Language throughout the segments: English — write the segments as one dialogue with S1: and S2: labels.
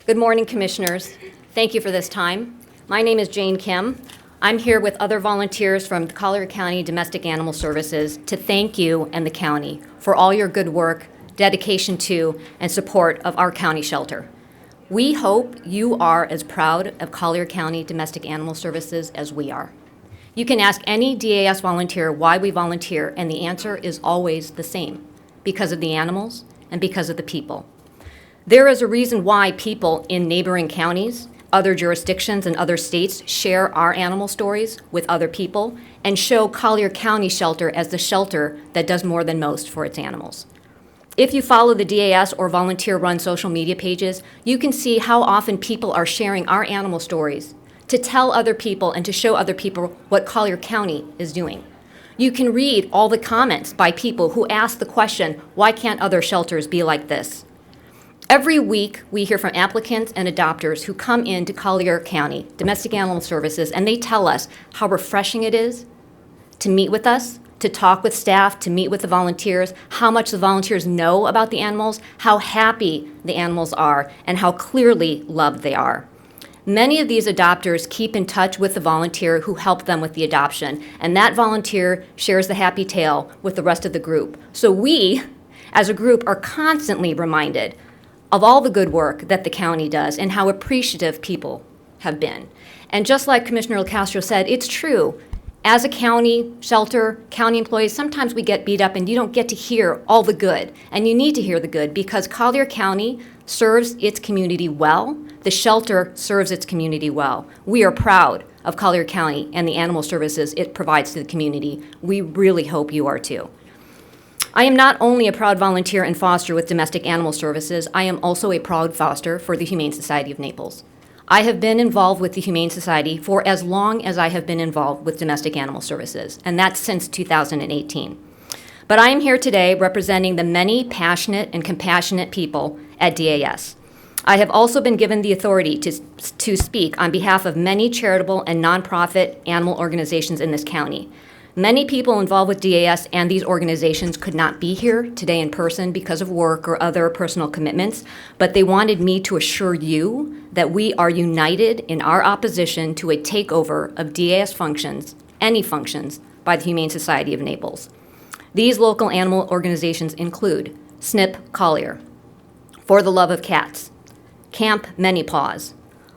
S1: Good morning, Commissioners. Thank you for this time. My name is Jane Kim. I'm here with other volunteers from the Collier County Domestic Animal Services to thank you and the county for all your good work, dedication to, and support of our county shelter. We hope you are as proud of Collier County Domestic Animal Services as we are. You can ask any DAS volunteer why we volunteer, and the answer is always the same: because of the animals and because of the people. There is a reason why people in neighboring counties, other jurisdictions, and other states share our animal stories with other people and show Collier County Shelter as the shelter that does more than most for its animals. If you follow the DAS or volunteer-run social media pages, you can see how often people are sharing our animal stories to tell other people and to show other people what Collier County is doing. You can read all the comments by people who ask the question, why can't other shelters be like this? Every week, we hear from applicants and adopters who come into Collier County Domestic Animal Services, and they tell us how refreshing it is to meet with us, to talk with staff, to meet with the volunteers, how much the volunteers know about the animals, how happy the animals are, and how clearly loved they are. Many of these adopters keep in touch with the volunteer who helped them with the adoption, and that volunteer shares the happy tale with the rest of the group. So we, as a group, are constantly reminded of all the good work that the county does and how appreciative people have been. And just like Commissioner Castro said, it's true. As a county shelter, county employees, sometimes we get beat up and you don't get to hear all the good. And you need to hear the good because Collier County serves its community well. The shelter serves its community well. We are proud of Collier County and the animal services it provides to the community. We really hope you are too. I am not only a proud volunteer and foster with Domestic Animal Services, I am also a proud foster for the Humane Society of Naples. I have been involved with the Humane Society for as long as I have been involved with Domestic Animal Services, and that's since 2018. But I am here today representing the many passionate and compassionate people at DAS. I have also been given the authority to speak on behalf of many charitable and nonprofit animal organizations in this county. Many people involved with DAS and these organizations could not be here today in person because of work or other personal commitments, but they wanted me to assure you that we are united in our opposition to a takeover of DAS functions, any functions, by the Humane Society of Naples. These local animal organizations include SNP Collier, For the Love of Cats, Camp Many Paws,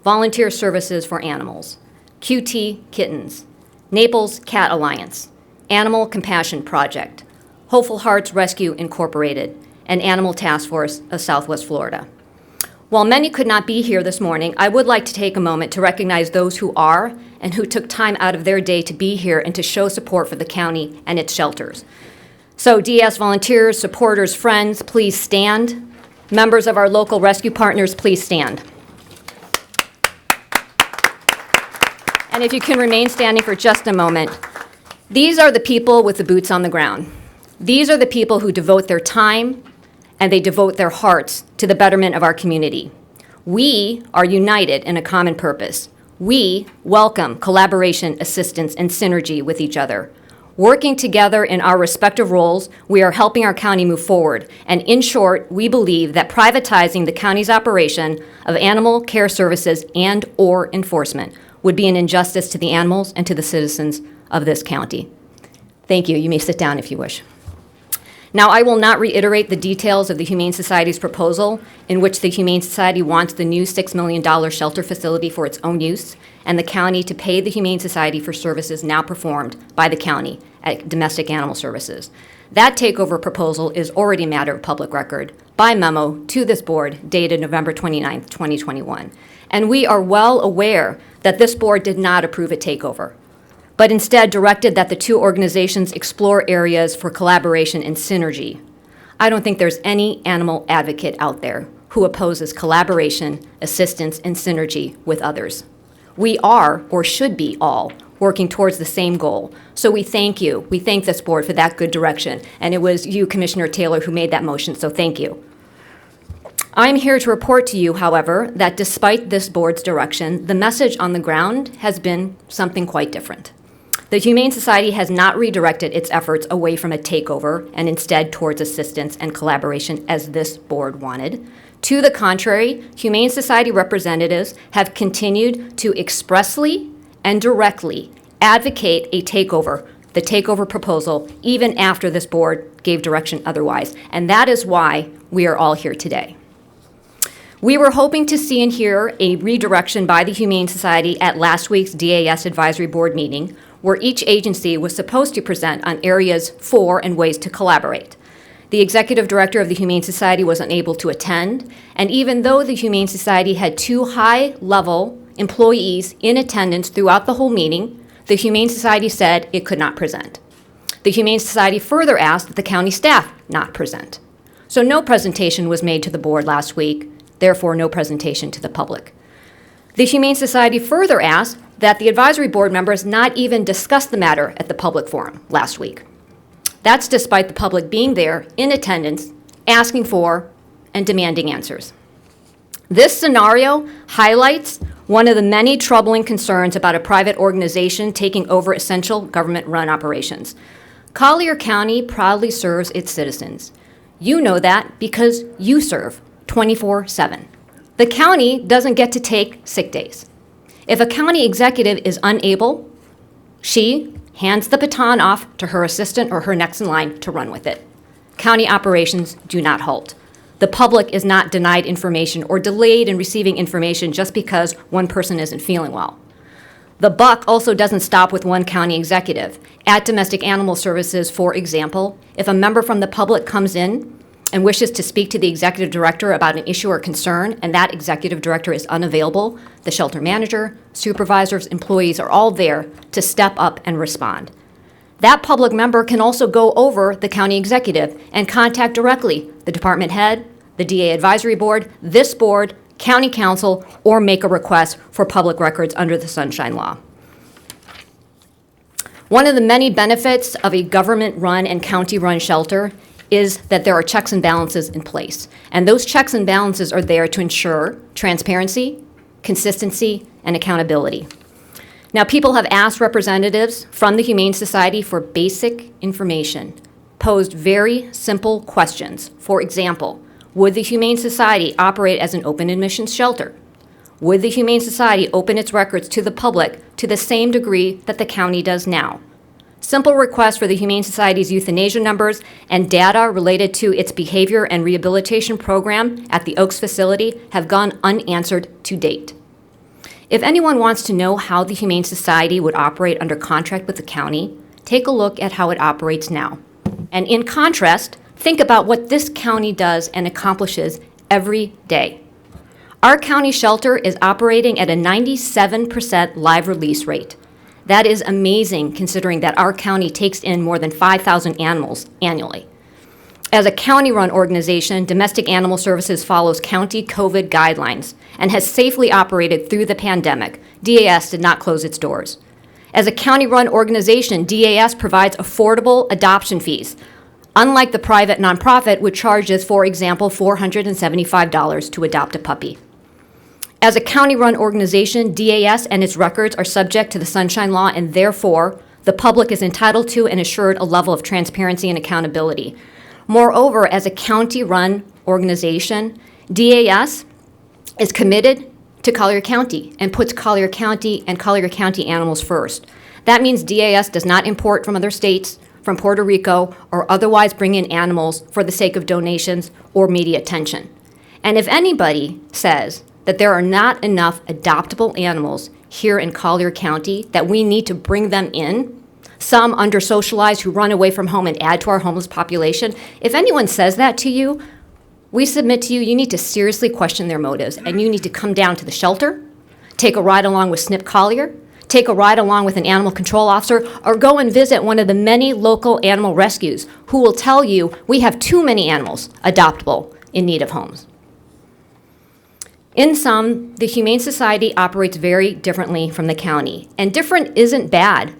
S1: Volunteer Services for Animals, QT Kittens, Naples Cat Alliance, Animal Compassion Project, Hopeful Hearts Rescue Incorporated, and Animal Task Force of Southwest Florida. While many could not be here this morning, I would like to take a moment to recognize those who are and who took time out of their day to be here and to show support for the county and its shelters. So DAS volunteers, supporters, friends, please stand. Members of our local rescue partners, please stand. And if you can remain standing for just a moment, these are the people with the boots on the ground. These are the people who devote their time and they devote their hearts to the betterment of our community. We are united in a common purpose. We welcome collaboration, assistance, and synergy with each other. Working together in our respective roles, we are helping our county move forward. And in short, we believe that privatizing the county's operation of animal care services and/or enforcement would be an injustice to the animals and to the citizens of this county. Thank you. You may sit down if you wish. Now, I will not reiterate the details of the Humane Society's proposal, in which the Humane Society wants the new $6 million shelter facility for its own use, and the county to pay the Humane Society for services now performed by the county at Domestic Animal Services. That takeover proposal is already a matter of public record by memo to this board dated November 29, 2021. And we are well aware that this board did not approve a takeover, but instead directed that the two organizations explore areas for collaboration and synergy. I don't think there's any animal advocate out there who opposes collaboration, assistance, and synergy with others. We are, or should be all, working towards the same goal. So we thank you. We thank this board for that good direction. And it was you, Commissioner Taylor, who made that motion, so thank you. I'm here to report to you, however, that despite this board's direction, the message on the ground has been something quite different. The Humane Society has not redirected its efforts away from a takeover and instead towards assistance and collaboration as this board wanted, To the contrary, Humane Society representatives have continued to expressly and directly advocate a takeover, the takeover proposal, even after this board gave direction otherwise. And that is why we are all here today. We were hoping to see and hear a redirection by the Humane Society at last week's DAS Advisory Board meeting, where each agency was supposed to present on areas for and ways to collaborate. The executive director of the Humane Society was unable to attend, and even though the Humane Society had 2 high-level employees in attendance throughout the whole meeting, the Humane Society said it could not present. The Humane Society further asked that the county staff not present. So no presentation was made to the board last week, therefore no presentation to the public. The Humane Society further asked that the advisory board members not even discuss the matter at the public forum last week. That's despite the public being there in attendance, asking for and demanding answers. This scenario highlights one of the many troubling concerns about a private organization taking over essential government-run operations. Collier County proudly serves its citizens. You know that because you serve 24/7. The county doesn't get to take sick days. If a county executive is unable, she hands the baton off to her assistant or her next in line to run with it. County operations do not halt. The public is not denied information or delayed in receiving information just because one person isn't feeling well. The buck also doesn't stop with one county executive. At Domestic Animal Services, for example, if a member from the public comes in and wishes to speak to the executive director about an issue or concern, and that executive director is unavailable, the shelter manager, supervisors, employees are all there to step up and respond. That public member can also go over the county executive and contact directly the department head, the DA advisory board, this board, county council, or make a request for public records under the Sunshine Law. One of the many benefits of a government-run and county-run shelter is that there are checks and balances in place. And those checks and balances are there to ensure transparency, consistency, and accountability. Now, people have asked representatives from the Humane Society for basic information, posed very simple questions. For example, would the Humane Society operate as an open admissions shelter? Would the Humane Society open its records to the public to the same degree that the county does now? Simple requests for the Humane Society's euthanasia numbers and data related to its behavior and rehabilitation program at the Oaks facility have gone unanswered to date. If anyone wants to know how the Humane Society would operate under contract with the county, take a look at how it operates now. And in contrast, think about what this county does and accomplishes every day. Our county shelter is operating at a 97% live release rate. That is amazing considering that our county takes in more than 5,000 animals annually. As a county-run organization, Domestic Animal Services follows county COVID guidelines and has safely operated through the pandemic. DAS did not close its doors. As a county-run organization, DAS provides affordable adoption fees, unlike the private nonprofit, which charges, for example, $475 to adopt a puppy. As a county-run organization, DAS and its records are subject to the Sunshine Law, and therefore, the public is entitled to and assured a level of transparency and accountability. Moreover, as a county-run organization, DAS is committed to Collier County and puts Collier County and Collier County animals first. That means DAS does not import from other states, from Puerto Rico, or otherwise bring in animals for the sake of donations or media attention. And if anybody says that there are not enough adoptable animals here in Collier County, that we need to bring them in, some under-socialized who run away from home and add to our homeless population, if anyone says that to you, we submit to you, you need to seriously question their motives, and you need to come down to the shelter, take a ride along with SNP Collier, take a ride along with an animal control officer, or go and visit one of the many local animal rescues who will tell you we have too many animals adoptable in need of homes. In sum, the Humane Society operates very differently from the county, and different isn't bad.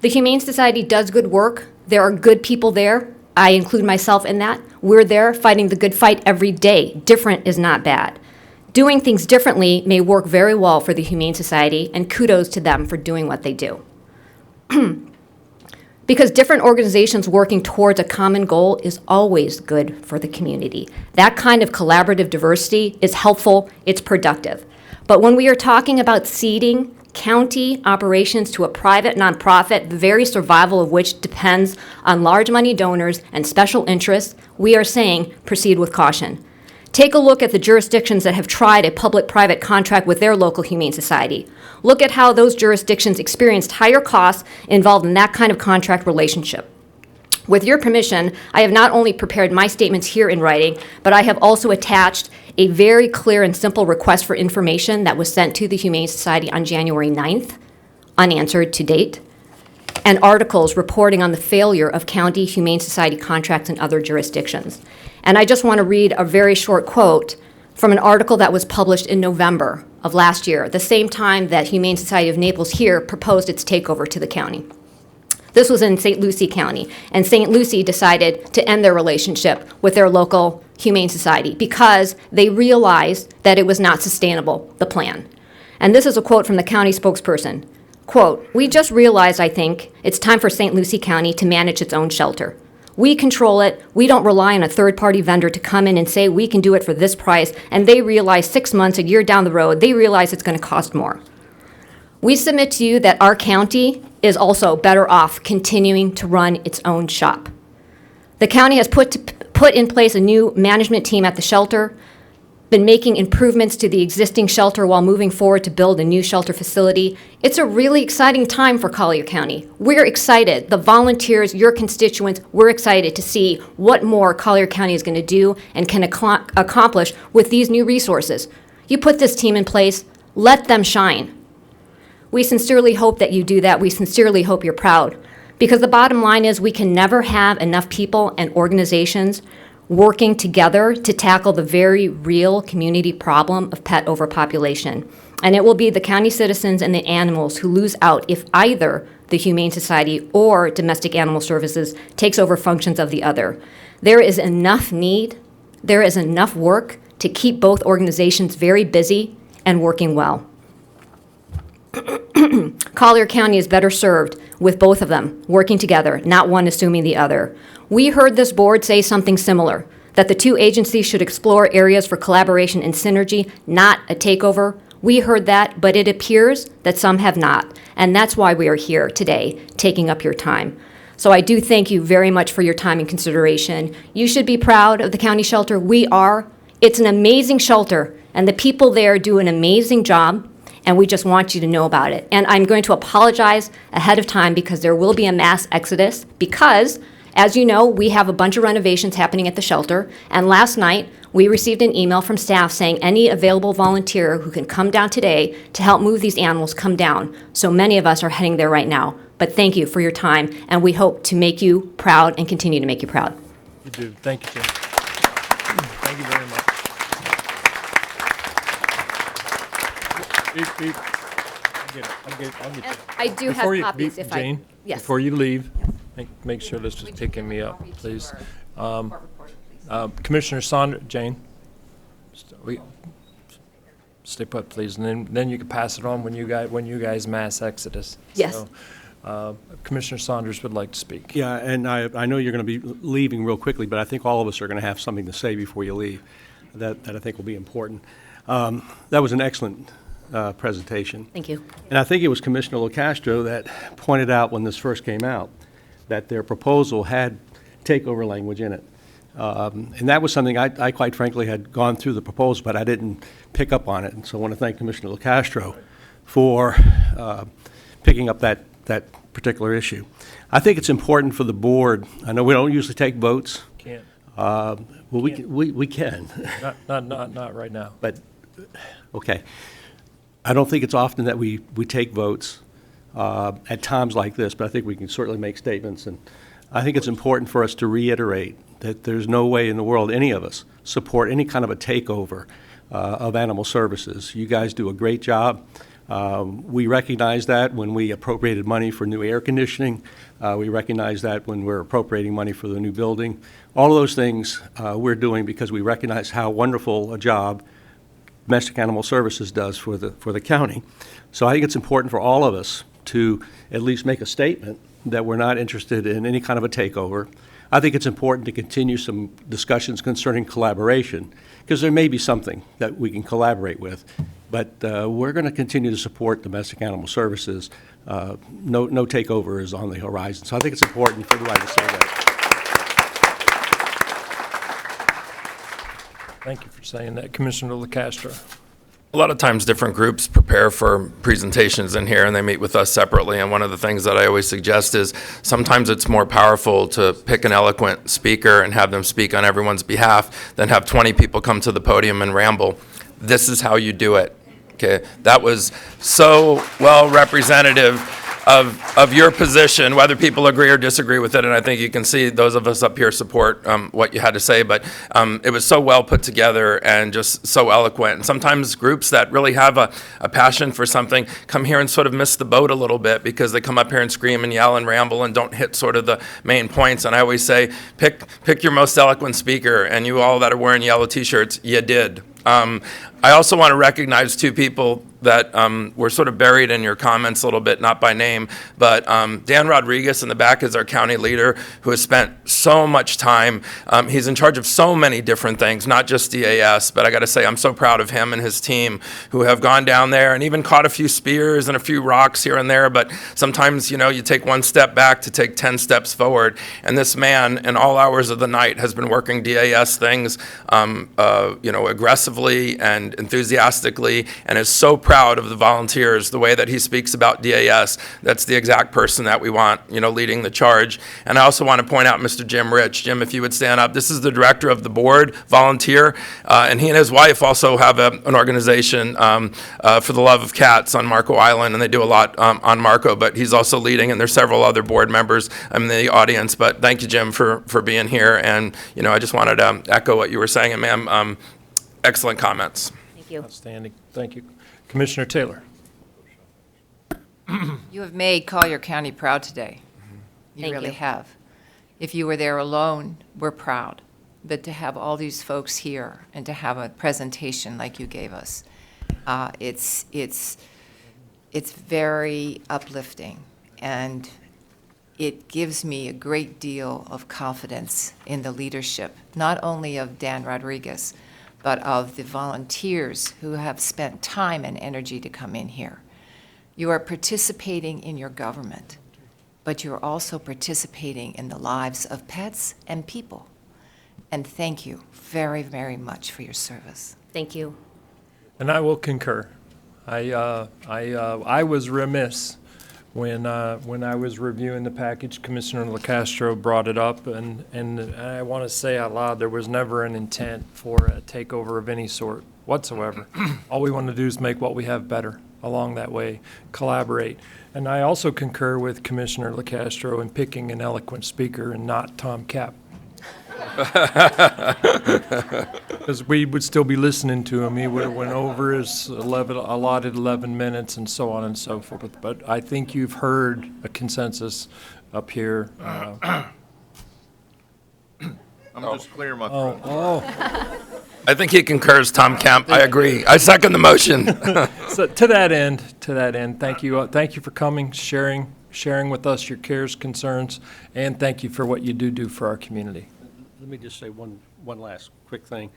S1: The Humane Society does good work. There are good people there. I include myself in that. We're there fighting the good fight every day. Different is not bad. Doing things differently may work very well for the Humane Society, and kudos to them for doing what they do. Because different organizations working towards a common goal is always good for the community. That kind of collaborative diversity is helpful, it's productive. But when we are talking about ceding county operations to a private nonprofit, the very survival of which depends on large money donors and special interests, we are saying proceed with caution. Take a look at the jurisdictions that have tried a public-private contract with their local humane society. Look at how those jurisdictions experienced higher costs involved in that kind of contract relationship. With your permission, I have not only prepared my statements here in writing, but I have also attached a very clear and simple request for information that was sent to the Humane Society on January 9th, unanswered to date, and articles reporting on the failure of county Humane Society contracts in other jurisdictions. And I just want to read a very short quote from an article that was published in November of last year, the same time that Humane Society of Naples here proposed its takeover to the county. This was in St. Lucie County, and St. Lucie decided to end their relationship with their local Humane Society because they realized that it was not sustainable, the plan. And this is a quote from the county spokesperson. Quote, "We just realized, I think, it's time for St. Lucie County to manage its own shelter. We control it. We don't rely on a third-party vendor to come in and say we can do it for this price, and they realize 6 months, a year down the road, they realize it's going to cost more. We submit to you that our county is also better off continuing to run its own shop. The county has put in place a new management team at the shelter, been making improvements to the existing shelter while moving forward to build a new shelter facility. It's a really exciting time for Collier County. We're excited. The volunteers, your constituents, we're excited to see what more Collier County is going to do and can accomplish with these new resources. You put this team in place, let them shine. We sincerely hope that you do that. We sincerely hope you're proud. Because the bottom line is we can never have enough people and organizations working together to tackle the very real community problem of pet overpopulation. And it will be the county citizens and the animals who lose out if either the Humane Society or Domestic Animal Services takes over functions of the other. There is enough need, there is enough work to keep both organizations very busy and working well. Collier County is better served with both of them working together, not one assuming the other. We heard this board say something similar, that the two agencies should explore areas for collaboration and synergy, not a takeover. We heard that, but it appears that some have not, and that's why we are here today, taking up your time. So I do thank you very much for your time and consideration. You should be proud of the county shelter. We are. It's an amazing shelter, and the people there do an amazing job, and we just want you to know about it. And I'm going to apologize ahead of time because there will be a mass exodus because, as you know, we have a bunch of renovations happening at the shelter, and last night we received an email from staff saying any available volunteer who can come down today to help move these animals, come down. So many of us are heading there right now. But thank you for your time, and we hope to make you proud and continue to make you proud.
S2: You do. Thank you, Jim. Thank you very much. I'll get it.
S1: I do have copies if
S2: Jane,
S1: yes.
S2: before you leave, make sure this is picking me up, please. Commissioner Saunders, Jane, stay put, please, and then you can pass it on when you guys mass exodus.
S1: Yes.
S2: So, Commissioner Saunders would like to speak.
S3: Yeah, and I know you're going to be leaving real quickly, but I think all of us are going to have something to say before you leave that I think will be important. That was an excellent presentation.
S1: Thank you.
S3: And I think it was Commissioner LaCastro that pointed out when this first came out that their proposal had takeover language in it. And that was something I quite frankly had gone through the proposal, but I didn't pick up on it. And so I want to thank Commissioner LaCastro for picking up that particular issue. I think it's important for the board. I know we don't usually take votes.
S2: Can't.
S3: Well, we can.
S2: Not right now.
S3: But, okay. I don't think it's often that we take votes at times like this, but I think we can certainly make statements. And I think it's important for us to reiterate that there's no way in the world any of us support any kind of a takeover of animal services. You guys do a great job. We recognize that when we appropriated money for new air conditioning. We recognize that when we're appropriating money for the new building. All of those things we're doing because we recognize how wonderful a job Domestic Animal Services does for the county. So I think it's important for all of us to at least make a statement that we're not interested in any kind of a takeover. I think it's important to continue some discussions concerning collaboration, because there may be something that we can collaborate with. But we're going to continue to support domestic animal services. No takeover is on the horizon. So I think it's important for everybody to say that.
S2: Thank you for saying that, Commissioner LaCastro.
S4: A lot of times different groups prepare for presentations in here and they meet with us separately. And one of the things that I always suggest is sometimes it's more powerful to pick an eloquent speaker and have them speak on everyone's behalf than have 20 people come to the podium and ramble. This is how you do it. Okay, that was so well representative of your position, whether people agree or disagree with it, and I think you can see those of us up here support what you had to say, but it was so well put together and just so eloquent. And sometimes groups that really have a passion for something come here and sort of miss the boat a little bit because they come up here and scream and yell and ramble and don't hit sort of the main points. And I always say, pick your most eloquent speaker, and you all that are wearing yellow t-shirts, you did. I also want to recognize two people that were sort of buried in your comments a little bit, not by name, but Dan Rodriguez in the back is our county leader who has spent so much time. He's in charge of so many different things, not just DAS, but I got to say I'm so proud of him and his team who have gone down there and even caught a few spears and a few rocks here and there, but sometimes, you know, you take one step back to take 10 steps forward, and this man in all hours of the night has been working DAS things, you know, aggressively and enthusiastically, and is so proud of the volunteers, the way that he speaks about DAS. That's the exact person that we want, you know, leading the charge. And I also want to point out Mr. Jim Rich. Jim, if you would stand up. This is the director of the board, volunteer, and he and his wife also have an organization for the love of cats on Marco Island, and they do a lot on Marco, but he's also leading, and there's several other board members in the audience. But thank you, Jim, for being here. And, you know, I just wanted to echo what you were saying, and ma'am, excellent comments.
S1: Thank you.
S2: Outstanding. Thank you. Commissioner Taylor.
S5: You have made Collier County proud today. You
S1: Thank
S5: really
S1: you.
S5: have. If you were there alone, we're proud. But to have all these folks here and to have a presentation like you gave us, it's very uplifting. And it gives me a great deal of confidence in the leadership, not only of Dan Rodriguez, but of the volunteers who have spent time and energy to come in here. You are participating in your government, but you're also participating in the lives of pets and people. And thank you very, very much for your service.
S1: Thank you.
S2: And I will concur. I was remiss when I was reviewing the package. Commissioner LaCastro brought it up, and I want to say out loud, there was never an intent for a takeover of any sort whatsoever. All we want to do is make what we have better along that way, collaborate. And I also concur with Commissioner LaCastro in picking an eloquent speaker and not Tom Cap. Because we would still be listening to him. He would have went over his allotted 11 minutes and so on and so forth. But I think you've heard a consensus up here.
S6: I'm just clearing my throat.
S4: I think he concurs, Tom Kemp. I agree. I second the motion.
S2: So to that end, thank you for coming, sharing with us your cares, concerns, and thank you for what you do for our community.
S3: Let me just say one last quick thing.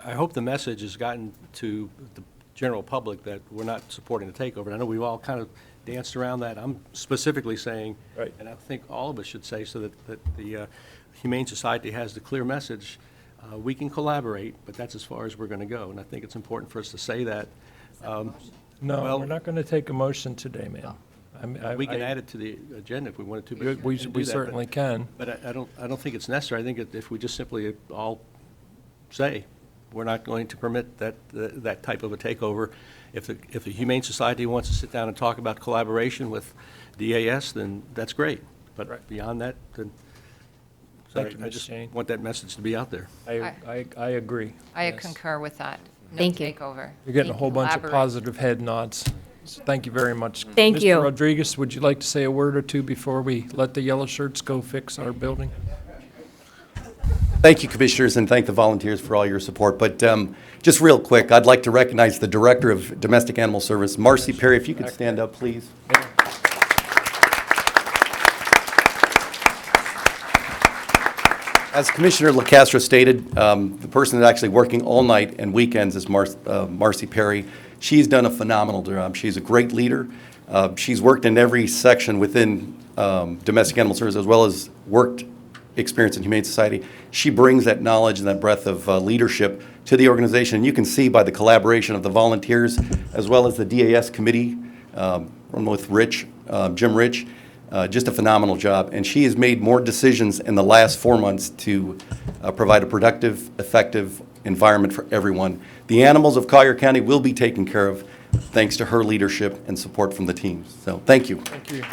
S3: I hope the message has gotten to the general public that we're not supporting the takeover. I know we've all kind of danced around that. I'm specifically saying,
S2: Right.
S3: and I think all of us should say so that the Humane Society has the clear message, we can collaborate, but that's as far as we're going to go. And I think it's important for us to say that.
S2: No,
S3: Well-
S2: we're not going to take a motion today, ma'am.
S3: We can add it to the agenda if we wanted to. but
S2: We
S3: can do that,
S2: certainly can.
S3: But I don't think it's necessary. I think if we just simply all say, we're not going to permit that type of a takeover. If the Humane Society wants to sit down and talk about collaboration with DAS, then that's great. But
S2: Right.
S3: beyond that, then,
S2: Thank you,
S3: I
S2: Ms.
S3: just
S2: Shane.
S3: want that message to be out there.
S2: I agree.
S5: I
S2: Yes.
S5: concur with that. No
S1: Thank you.
S5: takeover.
S2: You're getting a whole bunch of
S5: Collaborate.
S2: positive head nods. So thank you very much.
S1: Thank you.
S2: Mr. Rodriguez, would you like to say a word or two before we let the yellow shirts go fix our building?
S7: Thank you, Commissioners, and thank the volunteers for all your support. But just real quick, I'd like to recognize the Director of Domestic Animal Service, Marcy Perry. If you could stand up, please. As Commissioner LaCastro stated, the person that's actually working all night and weekends is Marcy Perry. She's done a phenomenal job. She's a great leader. She's worked in every section within domestic animal services, as well as worked experience in Humane Society. She brings that knowledge and that breadth of leadership to the organization. And you can see by the collaboration of the volunteers, as well as the DAS committee, with Rich, Jim Rich, just a phenomenal job. And she has made more decisions in the last 4 months to provide a productive, effective environment for everyone. The animals of Collier County will be taken care of thanks to her leadership and support from the teams. So thank you.
S2: Thank you.